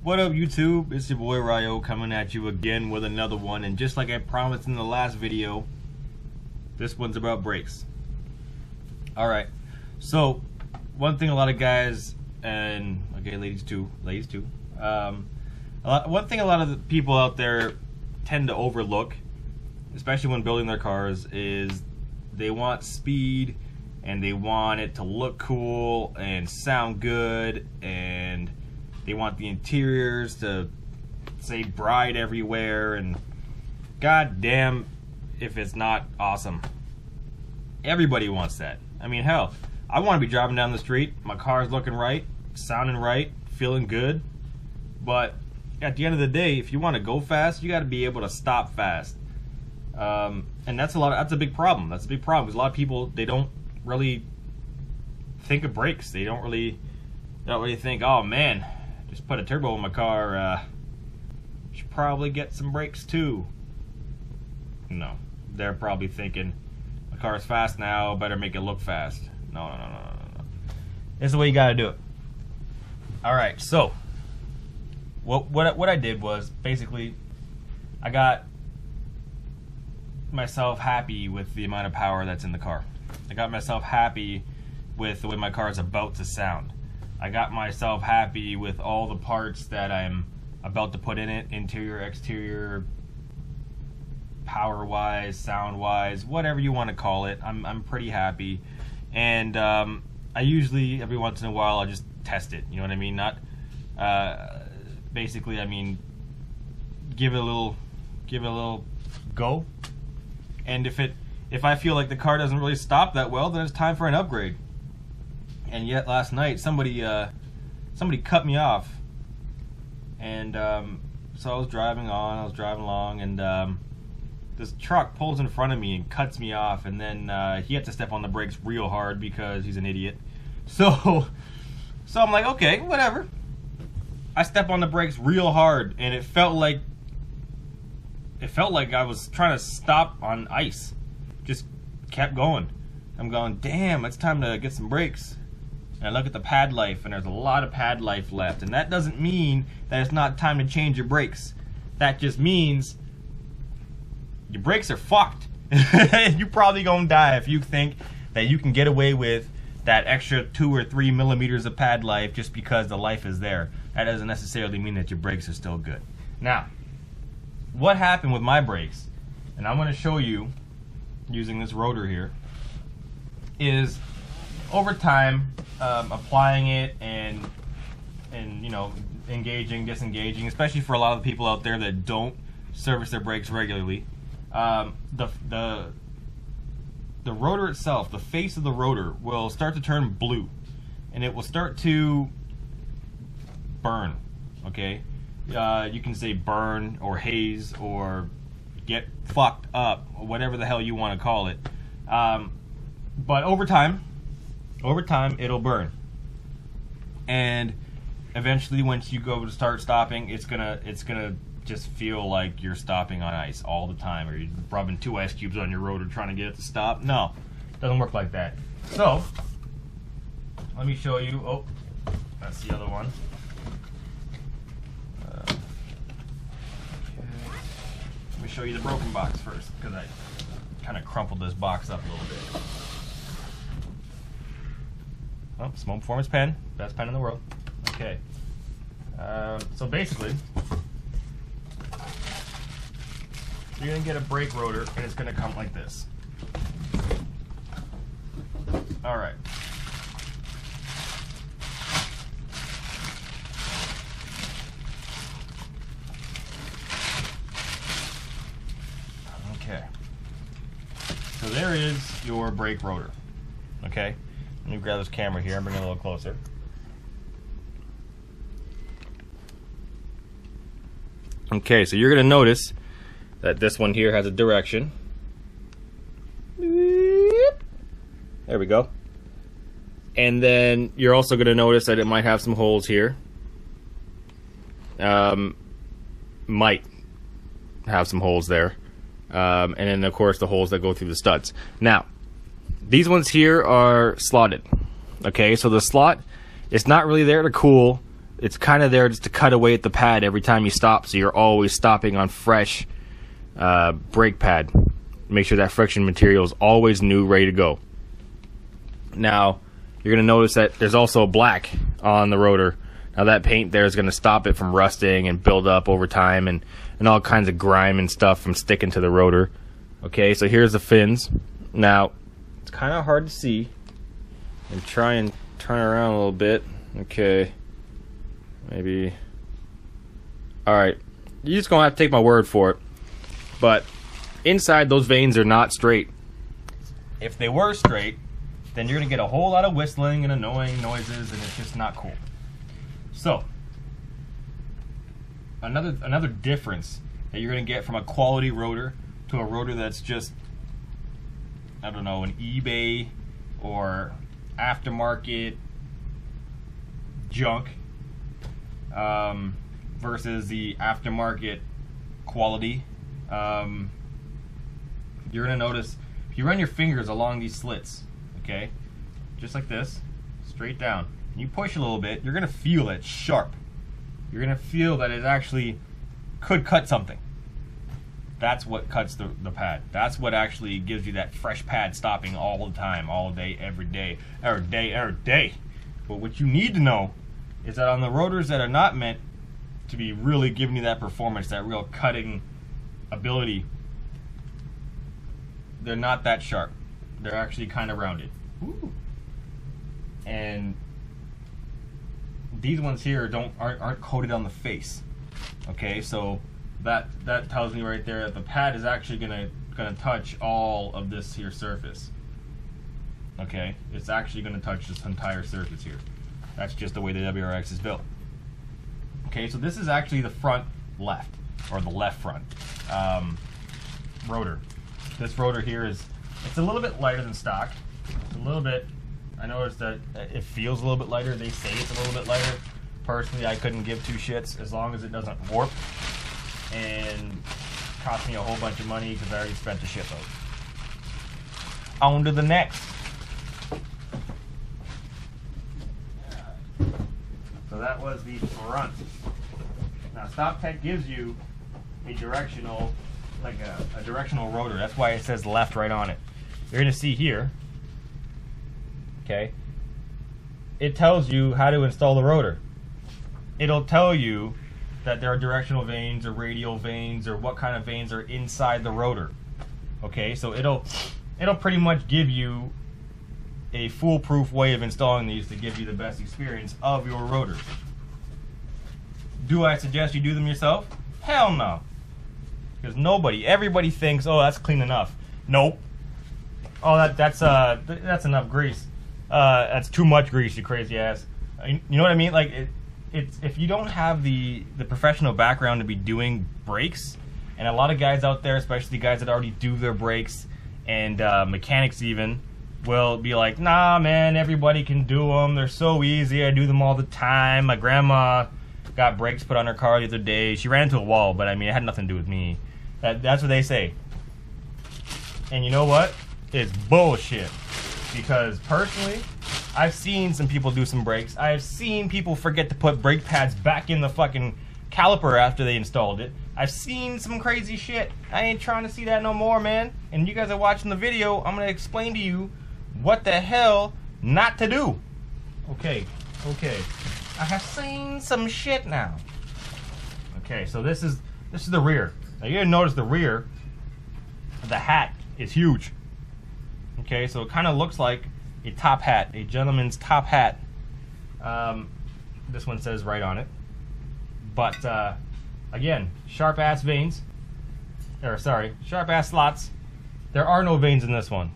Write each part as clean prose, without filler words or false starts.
What up, YouTube? It's your boy Ryo coming at you again with another one, and just like I promised in the last video, this one's about brakes. Alright, so one thing a lot of guys, and okay, ladies too, one thing a lot of the people out there tend to overlook, especially when building their cars, is they want speed and they want it to look cool and sound good, and they want the interiors to say bright everywhere, and god damn if it's not awesome. Everybody wants that. I mean, hell, I want to be driving down the street, my car's looking right, sounding right, feeling good, but at the end of the day, if you want to go fast, you got to be able to stop fast. And that's a big problem. That's a big problem because a lot of people, they don't really think of brakes. They don't really think, oh man, just put a turbo in my car, should probably get some brakes too. No, they're probably thinking, my car's fast now, better make it look fast. No. This is the way you gotta do it. Alright, so what I did was basically I got myself happy with the amount of power that's in the car. I got myself happy with the way my car is about to sound. I got myself happy with all the parts that I'm about to put in it, interior, exterior, power-wise, sound-wise, whatever you want to call it. I'm pretty happy, and I usually every once in a while I'll just test it. You know what I mean? Not basically. I mean, give it a little go. And if I feel like the car doesn't really stop that well, then it's time for an upgrade. And yet last night somebody cut me off, and so I was driving along, and this truck pulls in front of me and cuts me off, and then he had to step on the brakes real hard because he's an idiot. So I'm like, okay, whatever. I step on the brakes real hard, and it felt like I was trying to stop on ice. Just kept going. I'm going, damn, it's time to get some brakes. And I look at the pad life, and there's a lot of pad life left. And that doesn't mean that it's not time to change your brakes. That just means your brakes are fucked. You're probably gonna die if you think that you can get away with that extra 2 or 3 millimeters of pad life just because the life is there. That doesn't necessarily mean that your brakes are still good. Now, what happened with my brakes, and I'm going to show you using this rotor here, is over time applying it and you know, engaging, disengaging, especially for a lot of the people out there that don't service their brakes regularly. The rotor itself, the face of the rotor, will start to turn blue, and it will start to burn. Okay. You can say burn or haze or get fucked up, or whatever the hell you want to call it. But over time it'll burn, and eventually once you go to start stopping, it's gonna just feel like you're stopping on ice all the time, or you're rubbing 2 ice cubes on your rotor trying to get it to stop. No, it doesn't work like that. So let me show you. Oh, that's the other one. Let me show you the broken box first, because I kind of crumpled this box up a little bit. Oh, Smoke Performance pen, best pen in the world. Okay, so basically, you're gonna get a brake rotor, and it's gonna come like this. All right. Okay, so there is your brake rotor. Okay, let me grab this camera here and bring it a little closer. Okay, so you're gonna notice that this one here has a direction. There we go. And then you're also gonna notice that it might have some holes here. Might have some holes there. And then of course the holes that go through the studs. Now, these ones here are slotted. Okay, so the slot is not really there to cool it's kind of there just to cut away at the pad every time you stop, so you're always stopping on fresh brake pad. Make sure that friction material is always new, ready to go. Now, you're going to notice that there's also black on the rotor. Now that paint there is going to stop it from rusting and build up over time and all kinds of grime and stuff from sticking to the rotor. Okay, so here's the fins. Now, it's kind of hard to see. And try and turn around a little bit. Okay, maybe. Alright, you're just going to have to take my word for it. But inside, those vanes are not straight. If they were straight, then you're going to get a whole lot of whistling and annoying noises, and it's just not cool. So, another difference that you're going to get from a quality rotor to a rotor that's just, I don't know, an eBay or aftermarket junk versus the aftermarket quality. You're going to notice if you run your fingers along these slits, okay, just like this, straight down, and you push a little bit, you're going to feel it sharp. You're going to feel that it actually could cut something. That's what cuts the pad. That's what actually gives you that fresh pad stopping all the time, all day, every day, every day. But what you need to know is that on the rotors that are not meant to be really giving you that performance, that real cutting ability, they're not that sharp. They're actually kind of rounded. Ooh. And these ones here aren't coated on the face. Okay, so that tells me right there that the pad is actually gonna touch all of this here surface. Okay, it's actually gonna touch this entire surface here. That's just the way the WRX is built. Okay, so this is actually the front left, or the left front rotor. This rotor here it's a little bit lighter than stock. It's a little bit, I noticed that it feels a little bit lighter. They say it's a little bit lighter. Personally, I couldn't give two shits as long as it doesn't warp and cost me a whole bunch of money because I already spent the shitload. On to the next. So that was the front. Now Stoptech gives you a directional, like a directional rotor. That's why it says left right on it. You're gonna see here, okay, it tells you how to install the rotor. It'll tell you that there are directional vanes or radial vanes or what kind of vanes are inside the rotor. Okay, so it'll pretty much give you a foolproof way of installing these to give you the best experience of your rotors. Do I suggest you do them yourself? Hell no. Because everybody thinks, oh, that's clean enough. Nope. Oh, that's enough grease. That's too much grease, you crazy ass. You know what I mean? Like, it's if you don't have the professional background to be doing brakes, and a lot of guys out there, especially guys that already do their brakes, and mechanics even, will be like, nah, man, everybody can do them. They're so easy. I do them all the time. My grandma got brakes put on her car the other day. She ran into a wall, but I mean, it had nothing to do with me. That's what they say. And you know what? It's bullshit. Because personally, I've seen some people do some brakes. I've seen people forget to put brake pads back in the fucking caliper after they installed it. I've seen some crazy shit. I ain't trying to see that no more, man. And you guys are watching the video, I'm gonna explain to you what the hell not to do. Okay. I have seen some shit now. Okay, so this is the rear. Now you're gonna notice the rear, the hat is huge. Okay, so it kind of looks like a top hat, a gentleman's top hat. This one says right on it. But again, sharp ass vanes, or sorry, sharp ass slots. There are no vanes in this one.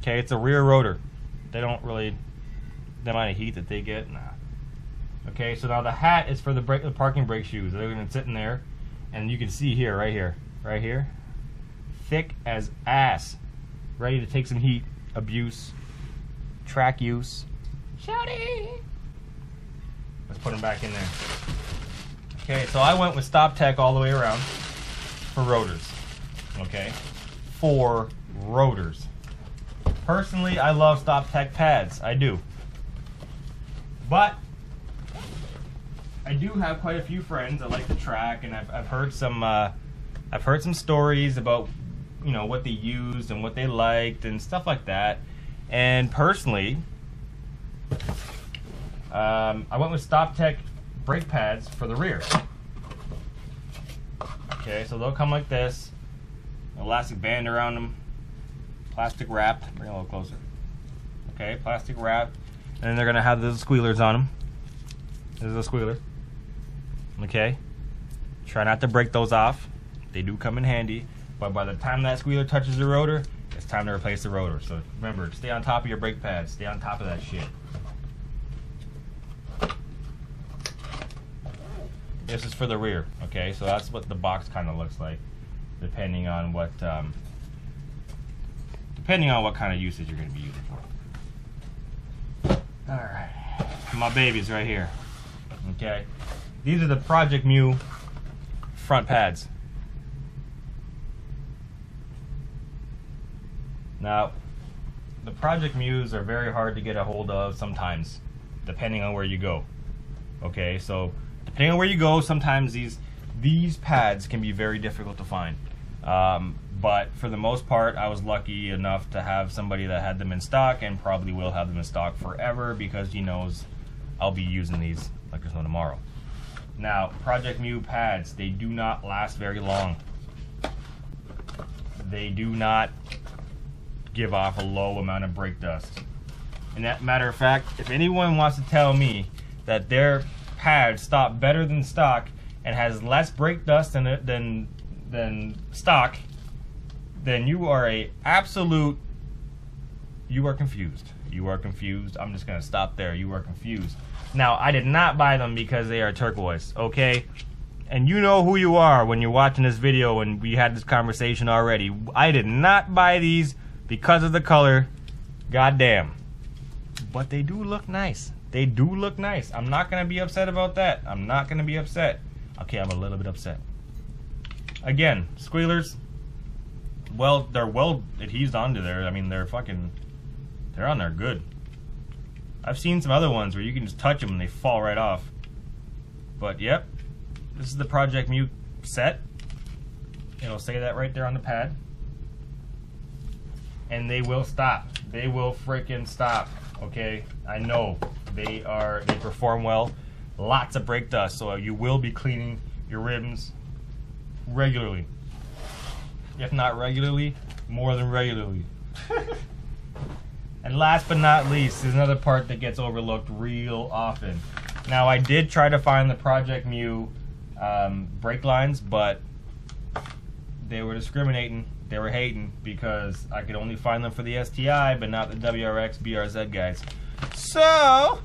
Okay, it's a rear rotor. They don't really, the amount of heat that they get, nah. Okay, so now the hat is for the parking brake shoes. They're gonna sit in there, and you can see here, right here, thick as ass, ready to take some heat, abuse, track use. Shouty! Let's put them back in there. Okay, so I went with Stoptech all the way around for rotors. Okay, 4 rotors. Personally, I love Stoptech pads. I do. But do have quite a few friends that like to track, and I've heard some stories about, you know, what they used and what they liked and stuff like that. And personally, I went with Stoptech brake pads for the rear. Okay, so they'll come like this, elastic band around them, plastic wrapped. Bring it a little closer. Okay, plastic wrapped, and then they're gonna have those squealers on them. This is a squealer. Okay, try not to break those off. They do come in handy, but by the time that squealer touches the rotor, it's time to replace the rotor. So remember, stay on top of your brake pads. Stay on top of that shit. This is for the rear, okay? So that's what the box kind of looks like, depending on what kind of usage you're going to be using for. All right, my babies right here. Okay, these are the Project Mu front pads. Now, the Project Mus are very hard to get a hold of sometimes, depending on where you go. Okay, so depending on where you go, sometimes these pads can be very difficult to find. But for the most part, I was lucky enough to have somebody that had them in stock, and probably will have them in stock forever, because he knows I'll be using these like there's no tomorrow. Now, Project Mu pads, they do not last very long. They do not give off a low amount of brake dust. And that matter of fact, if anyone wants to tell me that their pad stop better than stock and has less brake dust in it than stock, then you are confused. You are confused. I'm just gonna stop there. You are confused. Now, I did not buy them because they are turquoise, okay? And you know who you are when you're watching this video, and we had this conversation already. I did not buy these because of the color. Goddamn. But they do look nice. They do look nice. I'm not gonna be upset about that. I'm not gonna be upset. Okay, I'm a little bit upset. Again, squealers, well, they're well adhesed onto there. I mean, they're on there good. I've seen some other ones where you can just touch them and they fall right off. But yep, this is the Project Mu set. It'll say that right there on the pad. And they will stop. They will freaking stop. Okay, I know they perform well. Lots of brake dust, so you will be cleaning your rims regularly. If not regularly, more than regularly. And last but not least, is another part that gets overlooked real often. Now, I did try to find the Project Mu brake lines, but they were discriminating. They were hating because I could only find them for the STI, but not the WRX, BRZ guys. So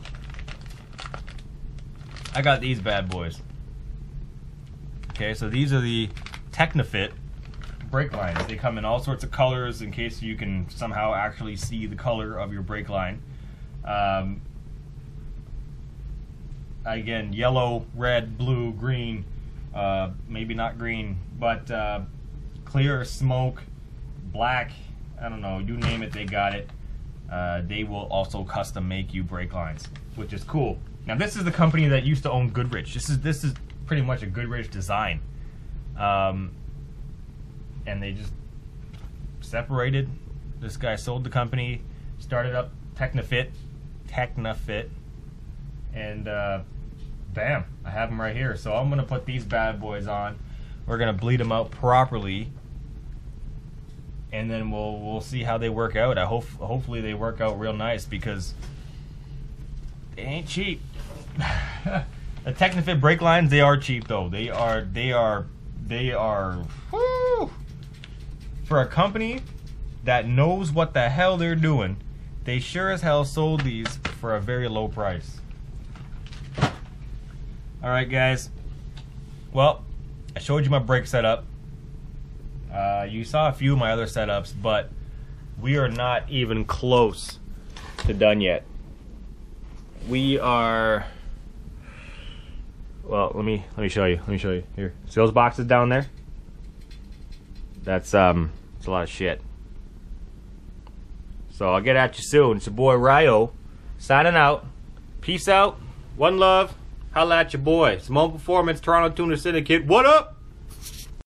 I got these bad boys. Okay, so these are the Technafit brake lines. They come in all sorts of colors in case you can somehow actually see the color of your brake line. Again, yellow, red, blue, green, maybe not green, but clear, smoke, black, I don't know, you name it, they got it. They will also custom make you brake lines, which is cool. Now, this is the company that used to own Goodrich. This is pretty much a Goodrich design. And they just separated. This guy sold the company, started up technafit, and bam, I have them right here. So I'm gonna put these bad boys on. We're gonna bleed them out properly, and then we'll see how they work out. Hopefully they work out real nice, because they ain't cheap. The Technafit brake lines, they are cheap though. They are. Whoo! For a company that knows what the hell they're doing, they sure as hell sold these for a very low price. Alright guys, well, I showed you my brake setup. You saw a few of my other setups, but we are not even close to done yet. We are, well, let me show you. Here, see those boxes down there? That's it's a lot of shit. So I'll get at you soon. It's your boy Ryo signing out. Peace out. One love. holla at your boy. Simone Performance, Toronto Tuner Syndicate. What up?